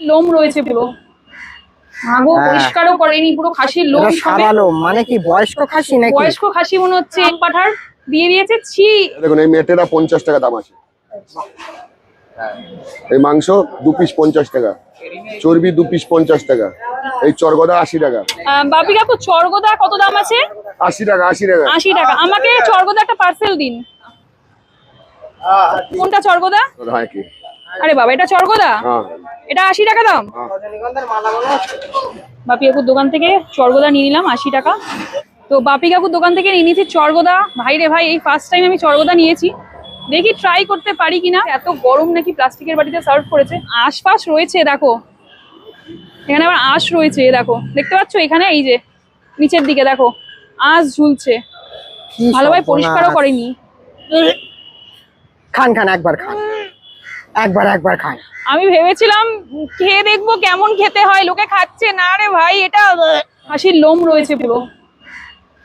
লোম রয়েছে পুরো, মাগো পরিষ্কারও করেনি, পুরো খাসির লোম, সাদা লোম। মানে কি বয়স্ক খাসি নাকি? বয়স্ক খাসি মনে হচ্ছে, এক পাঠার দিয়ে দিয়েছে। ছি। দেখুন এই মেটেটা 50 টাকা দাম আছে, এই মাংস 2 পিস 50 টাকা, চর্বি 2 পিস 50 টাকা, এই চরগদা 80 টাকা। বাপি কাকু চরগোদা কত দাম আছে? 80 টাকা 80 টাকা 80 টাকা। আমাকে চরগোদা একটা পার্সেল দিন। কোনটা চরগোদা? হ্যাঁ কি? আরে বাবা, এটা চরগোদা? হ্যাঁ এটা 80 টাকা দাম। বাপি কাকুর দোকান থেকে চরগোদা নিয়ে নিলাম 80 টাকা। তো বাপি কাকুর দোকান থেকে নিয়ে নিয়েছি চরগোদা। ভাই রে ভাই, এই ফার্স্ট টাইম আমি চরগোদা নিয়েছি, দেখি ট্রাই করতে পারি কিনা। এত গরম নাকি প্লাস্টিকের বাটিতে সার্ভ করেছে। আশপাশ রয়েছে দেখো, এখানে আবার আঁশ রয়েছে, দেখো দেখতে পাচ্ছ এখানে, এই যে নিচের দিকে দেখো আঁশ ঝুলছে, ভালোভাবে পরিষ্কারও করেনি। খান খান, একবার খান, একবার খান। আমি ভেবেছিলাম খেয়ে দেখবো কেমন খেতে হয়, লোকে খাচ্ছে না রে ভাই। এটা খাসির লোম রয়েছে পুরো,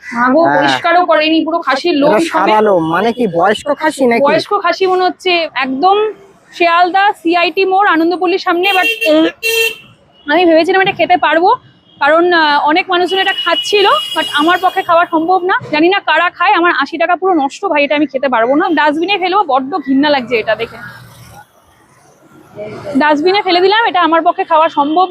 মাগো পরিষ্কারও করেনি, পুরো খাসির লোম, সাদা লোম। মানে কি বয়স্ক খাসি নাকি? বয়স্ক খাসি মনে হচ্ছে, একদম শিয়ালদা সিআইটি মোড় আনন্দপল্লির সামনে। বাট আমি ভেবেছিলাম এটা খেতে পারবো, কারণ অনেক মানুষজন এটা খাচ্ছিল, বাট আমার পক্ষে খাওয়া সম্ভব না। জানি না কারা খায়, আমার 80 টাকা পুরো নষ্ট ভাই, এটা আমি খেতে পারবো না। ডাস্টবিনে ফেলবো, বড্ড ঘৃণা লাগছে এটা দেখে, ডাস্টবিনে ফেলে দিলাম। এটা আমার পক্ষে খাওয়া সম্ভব